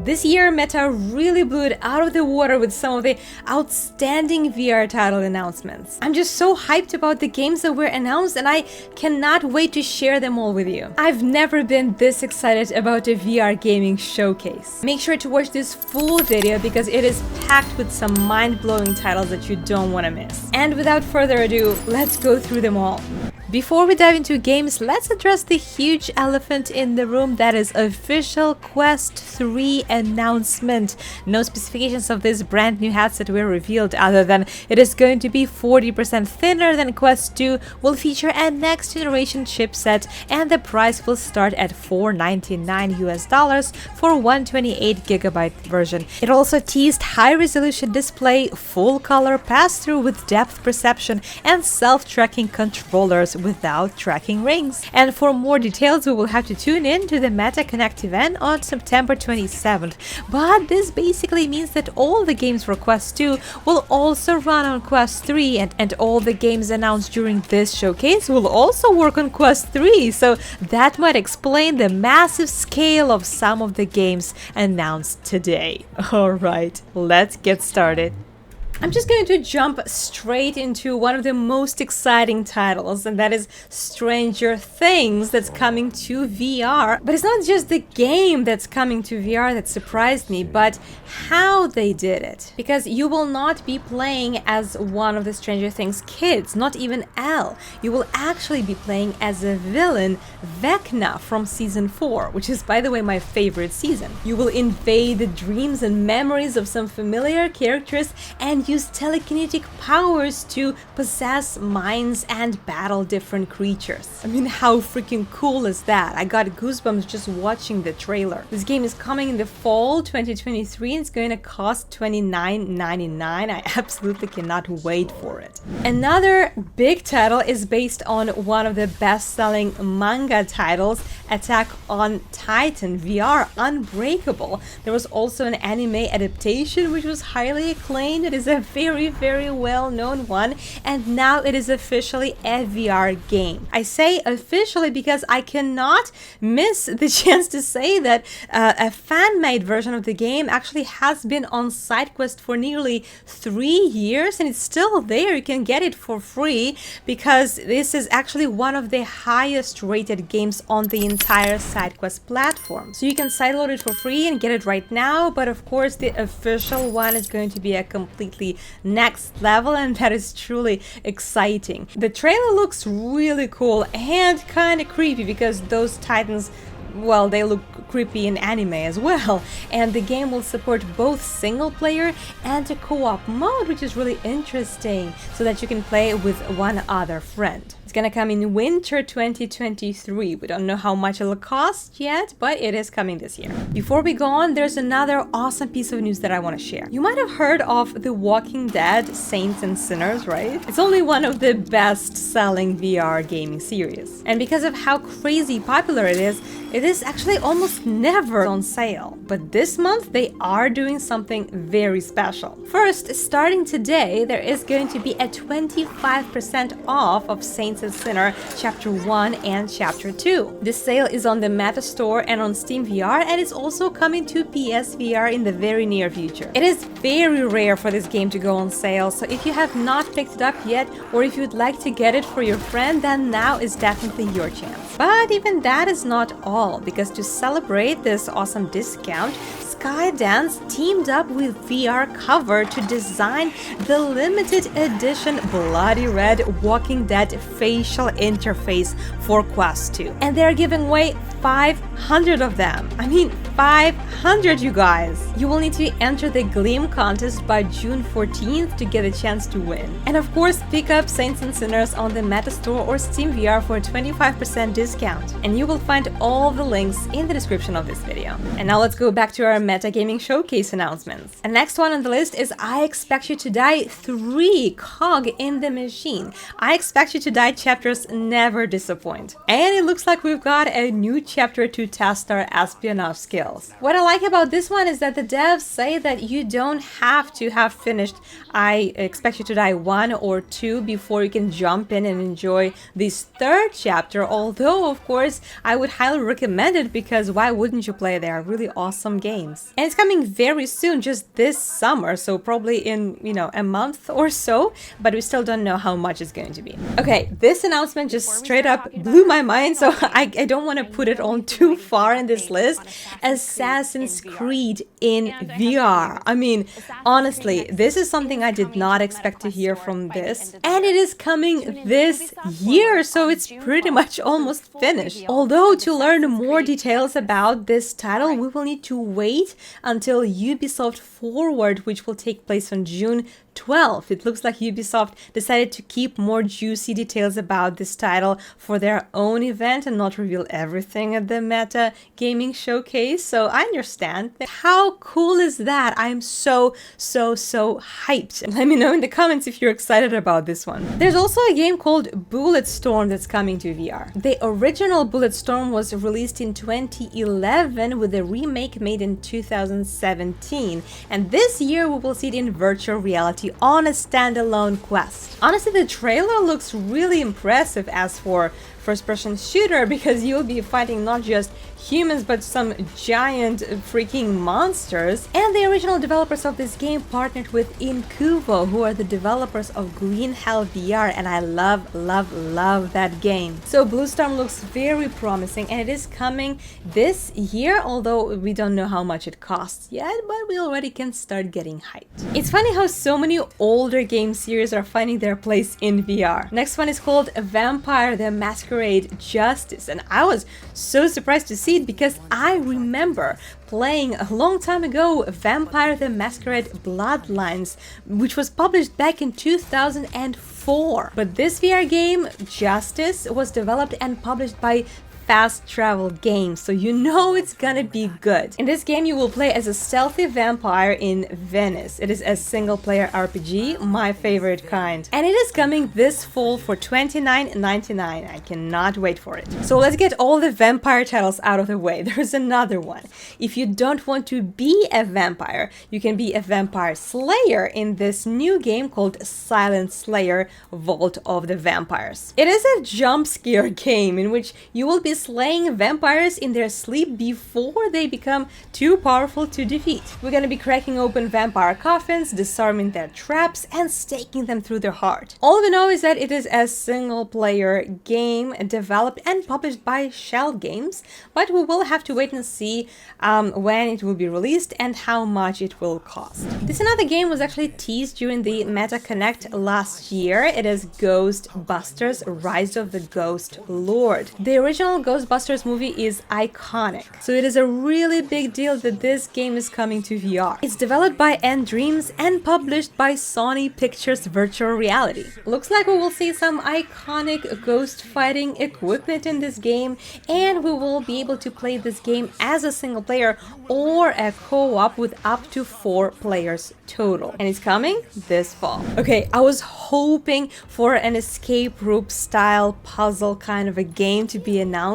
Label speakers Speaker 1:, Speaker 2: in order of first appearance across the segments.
Speaker 1: This year, Meta really blew it out of the water with some of the outstanding VR title announcements. I'm just so hyped about the games that were announced, and I cannot wait to share them all with you. I've never been this excited about a VR gaming showcase. Make sure to watch this full video because it is packed with some mind-blowing titles that you don't want to miss. And without further ado, let's go through them all. Before we dive into games, let's address the huge elephant in the room that is official Quest 3 announcement. No specifications of this brand new headset were revealed other than it is going to be 40% thinner than Quest 2, will feature a next generation chipset, and the price will start at $499 US for 128GB version. It also teased high resolution display, full color pass-through with depth perception, and self-tracking controllers without tracking rings. And for more details, we will have to tune in to the Meta Connect event on September 27th. But this basically means that all the games for Quest 2 will also run on Quest 3, and all the games announced during this showcase will also work on Quest 3, so that might explain the massive scale of some of the games announced today. Alright, let's get started. I'm just going to jump straight into one of the most exciting titles, and that is Stranger Things, that's coming to VR. But it's not just the game that's coming to VR that surprised me, but how they did it. Because you will not be playing as one of the Stranger Things kids, not even Elle. You will actually be playing as a villain, Vecna, from season 4, which is, by the way, my favorite season. You will invade the dreams and memories of some familiar characters and use telekinetic powers to possess minds and battle different creatures. I mean, how freaking cool is that? I got goosebumps just watching the trailer. This game is coming in the fall 2023 and it's going to cost $29.99. I absolutely cannot wait for it. Another big title is based on one of the best-selling manga titles, Attack on Titan VR Unbreakable. There was also an anime adaptation which was highly acclaimed. It is a very well-known one, and now it is officially a VR game. I say officially because I cannot miss the chance to say that a fan-made version of the game actually has been on SideQuest for nearly 3 years, and it's still there. You can get it for free because this is actually one of the highest rated games on the entire SideQuest platform. So you can sideload it for free and get it right now, but of course the official one is going to be a completely next level, and that is truly exciting. The trailer looks really cool and kind of creepy because those titans, well, they look creepy in anime as well. And the game will support both single player and a co-op mode, which is really interesting, so that you can play with one other friend. It's gonna come in winter 2023. We don't know how much it'll cost yet, but it is coming this year. Before we go on, there's another awesome piece of news that I want to share. You might have heard of The Walking Dead Saints and Sinners, right? It's only one of the best-selling VR gaming series. And because of how crazy popular it is actually almost never on sale. But this month, they are doing something very special. First, starting today, there is going to be a 25% off of Saints and Sinner Chapter 1 and Chapter 2. This sale is on the Meta Store and on Steam VR, and it's also coming to PSVR in the very near future. It is very rare for this game to go on sale, so if you have not picked it up yet, or if you'd like to get it for your friend, then now is definitely your chance. But even that is not all, because to celebrate this awesome discount, Skydance teamed up with VR Cover to design the limited edition Bloody Red Walking Dead facial interface for Quest 2. And they're giving away 500 of them. I mean, 500, you guys! You will need to enter the Gleam contest by June 14th to get a chance to win. And of course, pick up Saints and Sinners on the Meta Store or Steam VR for a 25% discount. And you will find all the links in the description of this video. And now let's go back to our Metagaming Showcase announcements. And next one on the list is I Expect You to Die 3 Cog in the Machine. I Expect You to Die chapters never disappoint. And it looks like we've got a new chapter to test our espionage skills. What I like about this one is that the devs say that you don't have to have finished I Expect You to Die 1 or 2 before you can jump in and enjoy this third chapter, although of course I would highly recommend it because why wouldn't you play? They are really awesome games. games. And it's coming very soon, just this summer, so probably in, a month or so, but we still don't know how much it's going to be. Okay, this announcement just straight up blew my mind, so I don't want to put it on too far in this list. Assassin's Creed in VR. I mean, honestly, this is something I did not expect to hear from this, and it is coming this year, so it's pretty much almost finished. Although to learn more details about this title, we will need to wait until Ubisoft Forward, which will take place on June 12th. It looks like Ubisoft decided to keep more juicy details about this title for their own event and not reveal everything at the Meta Gaming Showcase, so I understand. How cool is that? I'm so hyped. Let me know in the comments if you're excited about this one. There's also a game called Bulletstorm that's coming to VR. The original Bulletstorm was released in 2011 with a remake made in 2017, and this year we will see it in virtual reality on a standalone quest. Honestly, the trailer looks really impressive as for first-person shooter, because you'll be fighting not just humans but some giant freaking monsters. And the original developers of this game partnered with Incuvo, who are the developers of Green Hell VR, and I love that game. So Bulletstorm looks very promising, and it is coming this year, although we don't know how much it costs yet, but we already can start getting hyped. It's funny how so many older game series are finding their place in VR. Next one is called Vampire the Masquerade Justice, and I was so surprised to see it because I remember playing a long time ago Vampire the Masquerade Bloodlines, which was published back in 2004. But this VR game, Justice, was developed and published by Fast Travel Games, so you know it's gonna be good. In this game you will play as a stealthy vampire in Venice. It is a single-player RPG, my favorite kind. And it is coming this fall for $29.99. I cannot wait for it. So let's get all the vampire titles out of the way. There's another one. If you don't want to be a vampire, you can be a vampire slayer in this new game called Silent Slayer: Vault of the Vampires. It is a jump scare game in which you will be slaying vampires in their sleep before they become too powerful to defeat. We're gonna be cracking open vampire coffins, disarming their traps, and staking them through their heart. All we know is that it is a single-player game developed and published by Shell Games, but we will have to wait and see when it will be released and how much it will cost. This another game was actually teased during the Meta Connect last year. It is Ghostbusters: Rise of the Ghost Lord. The original Ghostbusters movie is iconic, so it is a really big deal that this game is coming to VR. It's developed by Dreams and published by Sony Pictures Virtual Reality. Looks like we will see some iconic ghost fighting equipment in this game, and we will be able to play this game as a single player or a co-op with up to 4 players total. And it's coming this fall. Okay, I was hoping for an escape room style puzzle kind of a game to be announced,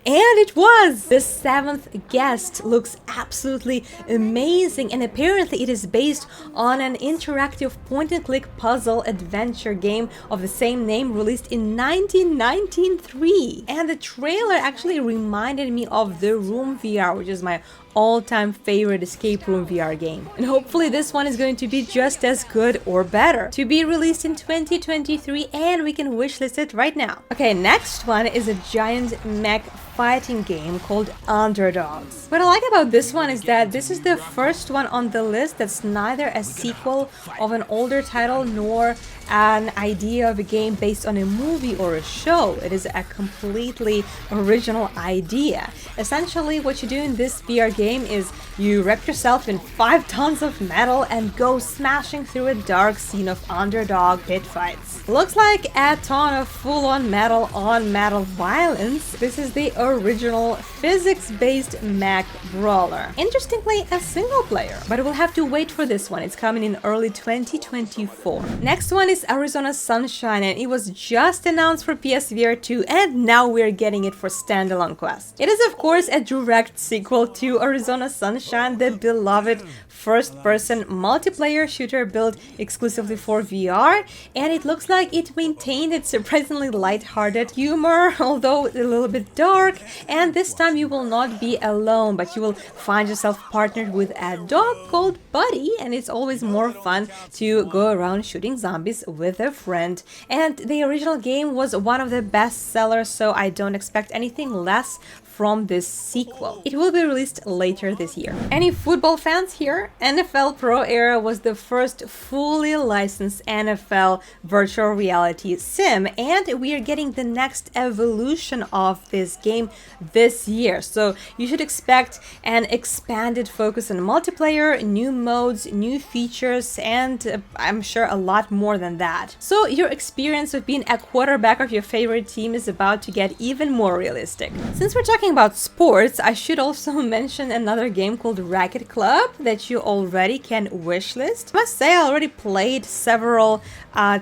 Speaker 1: and it was! The 7th Guest looks absolutely amazing, and apparently it is based on an interactive point-and-click puzzle adventure game of the same name released in 1993. And the trailer actually reminded me of The Room VR, which is my all-time favorite escape room VR game. And hopefully this one is going to be just as good or better. To be released in 2023, and we can wishlist it right now. Okay, next one is a giant mech fighting game called Underdogs. What I like about this one is that this is the first one on the list that's neither a sequel of an older title nor an idea of a game based on a movie or a show. It is a completely original idea. Essentially, what you do in this VR game is you wrap yourself in 5 tons of metal and go smashing through a dark scene of underdog pit fights. Looks like a ton of full-on metal on metal violence. This is the original physics-based mech brawler. Interestingly, a single player, but we'll have to wait for this one. It's coming in early 2024. Next one is Arizona Sunshine, and it was just announced for PSVR 2, and now we're getting it for standalone Quest. It is of course a direct sequel to Arizona Sunshine, the beloved first-person multiplayer shooter built exclusively for VR, and it looks like it maintained its surprisingly light-hearted humor, although a little bit dark, back, and this time you will not be alone, but you will find yourself partnered with a dog called Buddy, and it's always more fun to go around shooting zombies with a friend. And the original game was one of the best sellers, so I don't expect anything less from this sequel. It will be released later this year. Any football fans here? NFL Pro Era was the first fully licensed NFL virtual reality sim, and we are getting the next evolution of this game this year. So you should expect an expanded focus on multiplayer, new modes, new features, and I'm sure a lot more than that. So your experience of being a quarterback of your favorite team is about to get even more realistic. Since we're talking about sports, I should also mention another game called Racket Club that you already can wishlist. I must say I already played several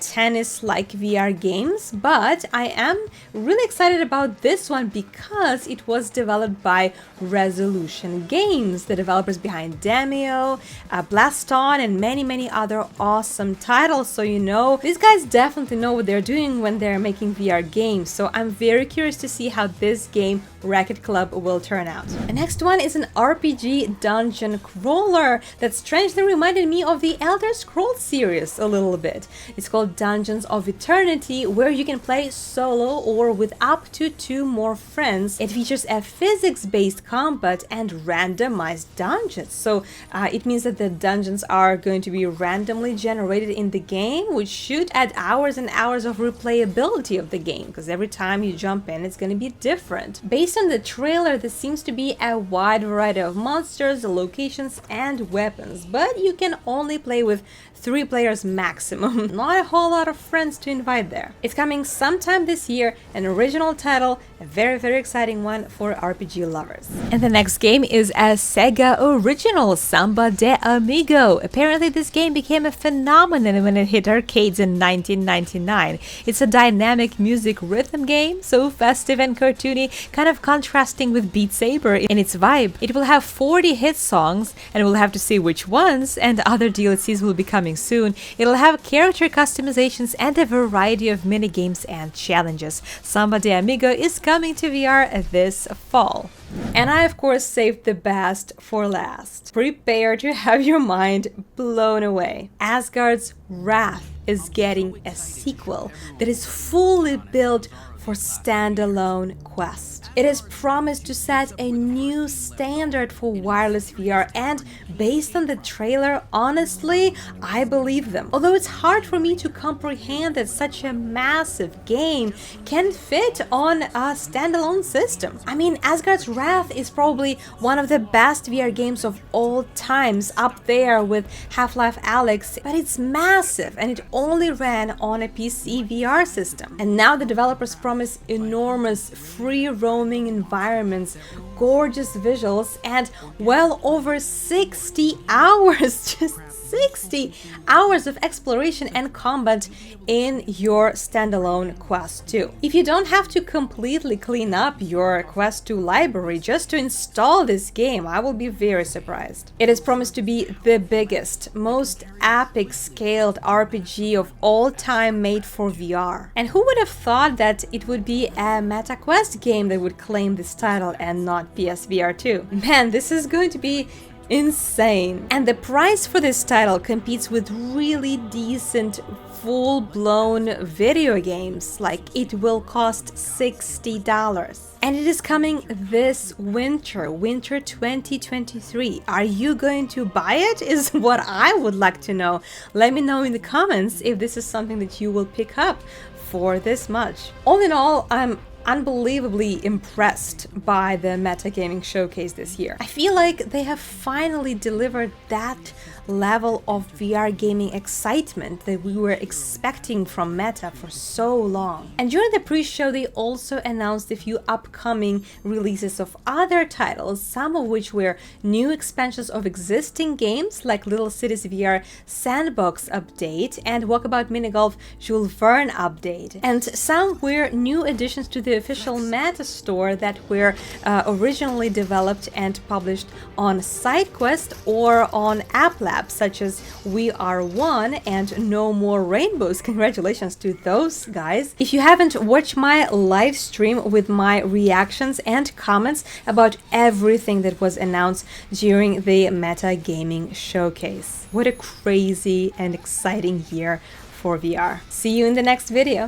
Speaker 1: tennis-like VR games, but I am really excited about this one because it was developed by Resolution Games, the developers behind Adimo, Blaston, and many other awesome titles. So you know, these guys definitely know what they're doing when they're making VR games. So I'm very curious to see how this game Racket Club will turn out. The next one is an RPG dungeon crawler that strangely reminded me of the Elder Scrolls series a little bit. It's called Dungeons of Eternity, where you can play solo or with up to 2 more friends. It features a physics-based combat and randomized dungeons. So it means that the dungeons are going to be randomly generated in the game, which should add hours and hours of replayability of the game, because every time you jump in, it's going to be different. Based on the trailer, there seems to be a wide variety of monsters, locations, and weapons, but you can only play with 3 players maximum. Not a whole lot of friends to invite there. It's coming sometime this year, an original title, a very exciting one for RPG lovers. And the next game is a Sega original, Samba de Amigo. Apparently this game became a phenomenon when it hit arcades in 1999. It's a dynamic music rhythm game, so festive and cartoony, kind of contrasting with Beat Saber in its vibe. It will have 40 hit songs, and we'll have to see which ones, and other DLCs will be coming soon. It'll have character customizations and a variety of mini games and challenges. Samba de Amigo is coming to VR this fall. And I of course saved the best for last. Prepare to have your mind blown away. Asgards Wrath is getting a sequel that is fully built for standalone Quest. It is promised to set a new standard for wireless VR, and based on the trailer, honestly, I believe them. Although it's hard for me to comprehend that such a massive game can fit on a standalone system. I mean, Asgard's Wrath is probably one of the best VR games of all times, up there with Half-Life Alyx, but it's massive and it only ran on a PC VR system. And now the developers promise enormous free roaming environments, gorgeous visuals, and well over 60 hours, just 60 hours of exploration and combat in your standalone Quest 2. If you don't have to completely clean up your Quest 2 library just to install this game, I will be very surprised. It is promised to be the biggest, most epic scaled RPG of all time made for VR. And who would have thought that it would be a MetaQuest game that would claim this title and not PSVR 2? Man, this is going to be insane. And the price for this title competes with really decent full-blown video games. Like, it will cost $60. And it is coming this winter 2023. Are you going to buy it? Is what I would like to know. Let me know in the comments if this is something that you will pick up for this much. All in all, I'm unbelievably impressed by the metagaming showcase this year. I feel like they have finally delivered that level of VR gaming excitement that we were expecting from Meta for so long. And during the pre-show, they also announced a few upcoming releases of other titles, some of which were new expansions of existing games like Little Cities VR Sandbox update and Walkabout Minigolf Jules Verne update, and some were new additions to the official Meta store that were originally developed and published on SideQuest or on App Lab, such as We Are One and No More Rainbows. Congratulations to those guys. If you haven't watched my live stream with my reactions and comments about everything that was announced during the Meta Gaming Showcase. What a crazy and exciting year for VR. See you in the next video.